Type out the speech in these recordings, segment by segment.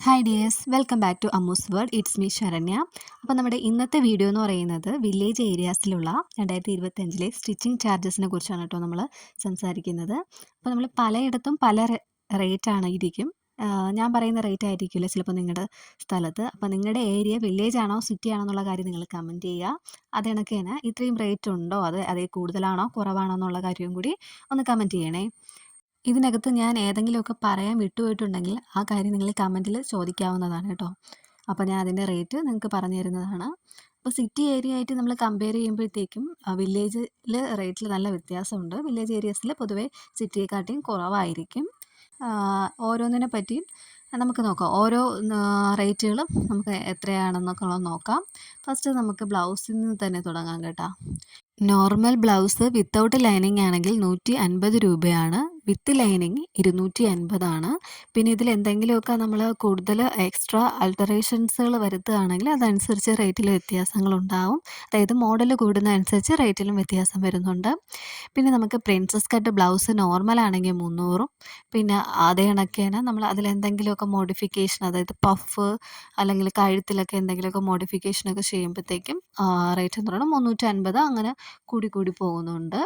Hi dears, welcome back to Ammu's world. It's me Saranya. അപ്പോൾ നമ്മുടെ ഇന്നത്തെ വീഡിയോ എന്ന് പറയുന്നത് വില്ലേജ് ഏരിയാസിലുള്ള 2025 സ്റ്റിച്ചിങ് ചാർജസിനെ കുറിച്ചാണ് കേട്ടോ നമ്മൾ സംസാരിക്കുന്നത്. അപ്പോൾ നമ്മൾ പലയിടത്തും പല റേറ്റാണ് ഇരിക്കും. ഞാൻ പറയുന്ന റേറ്റ് ആയിരിക്കില്ല ചിലപ്പോൾ നിങ്ങളുടെ സ്ഥലത്ത്. അപ്പോൾ നിങ്ങളുടെ ഏരിയ വില്ലേജ് ആണോ സിറ്റി ആണോ എന്നുള്ള കാര്യം നിങ്ങൾ കമൻറ്റ് ചെയ്യുക. അത് കണക്ക് തന്നെ ഇത്രയും റേറ്റ് ഉണ്ടോ, അതേ കൂടുതലാണോ കുറവാണോ എന്നുള്ള കാര്യവും കൂടി ഒന്ന് കമൻറ്റ് ചെയ്യണേ. ഇതിനകത്ത് ഞാൻ ഏതെങ്കിലുമൊക്കെ പറയാൻ വിട്ടുപോയിട്ടുണ്ടെങ്കിൽ ആ കാര്യം നിങ്ങൾ കമൻറ്റിൽ ചോദിക്കാവുന്നതാണ് കേട്ടോ. അപ്പോൾ ഞാൻ അതിൻ്റെ റേറ്റ് നിങ്ങൾക്ക് പറഞ്ഞു തരുന്നതാണ്. അപ്പോൾ സിറ്റി ഏരിയ ആയിട്ട് നമ്മൾ കമ്പയർ ചെയ്യുമ്പോഴത്തേക്കും വില്ലേജിൽ റേറ്റിൽ നല്ല വ്യത്യാസമുണ്ട്. വില്ലേജ് ഏരിയസിൽ പൊതുവേ സിറ്റിയെക്കാട്ടിയും കുറവായിരിക്കും. ഓരോന്നിനെ പറ്റിയും നമുക്ക് നോക്കാം. ഓരോ റേറ്റുകളും നമുക്ക് എത്രയാണെന്നൊക്കെ ഉള്ളത് നോക്കാം. ഫസ്റ്റ് നമുക്ക് ബ്ലൗസിൽ നിന്ന് തന്നെ തുടങ്ങാം കേട്ടോ. നോർമൽ ബ്ലൗസ് വിത്തൗട്ട് ലൈനിങ് ആണെങ്കിൽ 150 രൂപയാണ്. വിത്ത് ലൈനിങ് 250 ആണ്. പിന്നെ ഇതിൽ എന്തെങ്കിലുമൊക്കെ നമ്മൾ കൂടുതൽ എക്സ്ട്രാ ആൾട്ടറേഷൻസുകൾ വരുത്തുകയാണെങ്കിൽ അതനുസരിച്ച് റേറ്റിൽ വ്യത്യാസങ്ങളുണ്ടാവും. അതായത് മോഡൽ കൂടുന്നതനുസരിച്ച് റേറ്റിലും വ്യത്യാസം വരുന്നുണ്ട്. പിന്നെ നമുക്ക് പ്രിൻസസ് കട്ട് ബ്ലൗസ് നോർമൽ ആണെങ്കിൽ 300. പിന്നെ അതേ കണക്കേന നമ്മൾ അതിലെന്തെങ്കിലുമൊക്കെ മോഡിഫിക്കേഷൻ, അതായത് പഫ് അല്ലെങ്കിൽ കഴുത്തിലൊക്കെ എന്തെങ്കിലുമൊക്കെ മോഡിഫിക്കേഷനൊക്കെ ചെയ്യുമ്പോഴത്തേക്കും റേറ്റ് എന്ന് പറയുന്നത് 350 അങ്ങനെ കൂടി പോകുന്നുണ്ട്.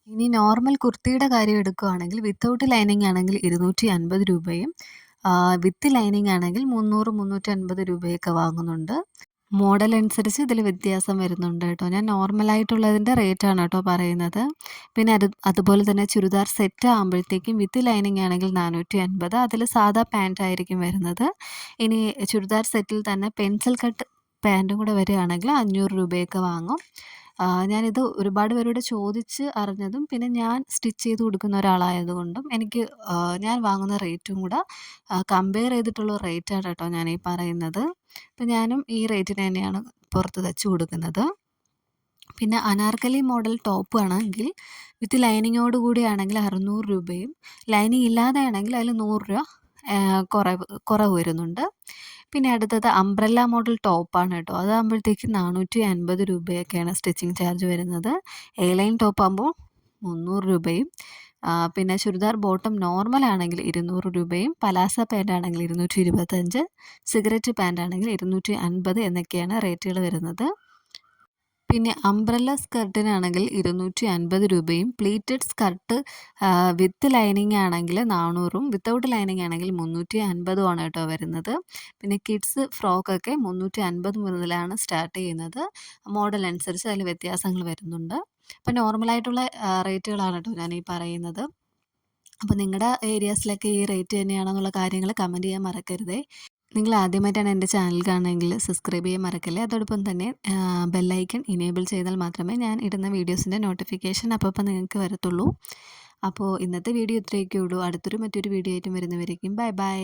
ഇനി നോർമൽ കുർത്തിയുടെ കാര്യം എടുക്കുകയാണെങ്കിൽ വിത്തൗട്ട് ലൈനിങ് ആണെങ്കിൽ 250 രൂപയും വിത്ത് ലൈനിങ് ആണെങ്കിൽ 300 350 രൂപയൊക്കെ വാങ്ങുന്നുണ്ട്. മോഡൽ അനുസരിച്ച് ഇതിൽ വ്യത്യാസം വരുന്നുണ്ട് കേട്ടോ. ഞാൻ നോർമലായിട്ടുള്ളതിൻ്റെ റേറ്റാണ് കേട്ടോ പറയുന്നത്. പിന്നെ അതുപോലെ തന്നെ ചുരിദാർ സെറ്റ് ആകുമ്പോഴത്തേക്കും വിത്ത് ലൈനിങ് ആണെങ്കിൽ 450, അതിൽ സാധാ പാൻറ്റ് ആയിരിക്കും വരുന്നത്. ഇനി ചുരിദാർ സെറ്റിൽ തന്നെ പെൻസിൽ കട്ട് പാൻറ്റും കൂടെ വരികയാണെങ്കിൽ 500 രൂപയൊക്കെ വാങ്ങും. ഞാനിത് ഒരുപാട് പേരോട് ചോദിച്ച് അറിഞ്ഞതും പിന്നെ ഞാൻ സ്റ്റിച്ച് ചെയ്ത് കൊടുക്കുന്ന ഒരാളായതുകൊണ്ടും എനിക്ക് ഞാൻ വാങ്ങുന്ന റേറ്റും കൂടെ കമ്പയർ ചെയ്തിട്ടുള്ള റേറ്റാണ് കേട്ടോ ഞാനീ പറയുന്നത്. അപ്പം ഞാനും ഈ റേറ്റിന് തന്നെയാണ് പുറത്ത് തയ്ച്ച് കൊടുക്കുന്നത്. പിന്നെ അനാർക്കലി മോഡൽ ടോപ്പ് ആണെങ്കിൽ വിത്ത് ലൈനിങ്ങോട് കൂടിയാണെങ്കിൽ 600 രൂപയും ലൈനിങ് ഇല്ലാതെ ആണെങ്കിൽ അതിൽ 100 രൂപ കുറവ് വരുന്നുണ്ട്. പിന്നെ അടുത്തത് അംബ്രല്ല മോഡൽ ടോപ്പാണ് കേട്ടോ. അതാകുമ്പോഴത്തേക്ക് 450 രൂപയൊക്കെയാണ് സ്റ്റിച്ചിങ് ചാർജ് വരുന്നത്. എ ലൈൻ ടോപ്പാകുമ്പോൾ 300 രൂപയും പിന്നെ ചുരിദാർ ബോട്ടം നോർമൽ ആണെങ്കിൽ 200 രൂപയും പലാസ പാൻ്റ് ആണെങ്കിൽ 225, സിഗരറ്റ് പാൻ്റ് ആണെങ്കിൽ 250 എന്നൊക്കെയാണ് റേറ്റുകൾ വരുന്നത്. പിന്നെ അംബ്രല്ല സ്കർട്ടിനാണെങ്കിൽ 250 രൂപയും പ്ലീറ്റഡ് സ്കർട്ട് വിത്ത് ലൈനിങ് ആണെങ്കിൽ 400ഉം വിത്തൗട്ട് ലൈനിങ് ആണെങ്കിൽ 350 ആണ് കേട്ടോ വരുന്നത്. പിന്നെ കിഡ്സ് ഫ്രോക്കൊക്കെ 350 മുതലാണ് സ്റ്റാർട്ട് ചെയ്യുന്നത്. മോഡൽ അനുസരിച്ച് അതിൽ വ്യത്യാസങ്ങൾ വരുന്നുണ്ട്. അപ്പോൾ നോർമലായിട്ടുള്ള റേറ്റുകളാണ് കേട്ടോ ഞാനീ പറയുന്നത്. അപ്പോൾ നിങ്ങളുടെ ഏരിയാസിലൊക്കെ ഈ റേറ്റ് തന്നെയാണെന്നുള്ള കാര്യങ്ങൾ കമൻറ്റ് ചെയ്യാൻ മറക്കരുതേ. നിങ്ങൾ ആദ്യമായിട്ടാണ് എൻ്റെ ചാനൽ കാണുന്നതെങ്കിൽ സബ്സ്ക്രൈബ് ചെയ്യാൻ മറക്കല്ലേ. അതോടൊപ്പം തന്നെ ബെല്ലൈക്കൺ ഇനേബിൾ ചെയ്താൽ മാത്രമേ ഞാൻ ഇടുന്ന വീഡിയോസിൻ്റെ നോട്ടിഫിക്കേഷൻ അപ്പോൾ നിങ്ങൾക്ക് വരത്തുള്ളൂ. അപ്പോൾ ഇന്നത്തെ വീഡിയോ ഇത്രയൊക്കെ ഉള്ളൂ. മറ്റൊരു വീഡിയോ ആയിട്ടും വരുന്നവരേക്കും ബൈ ബൈ.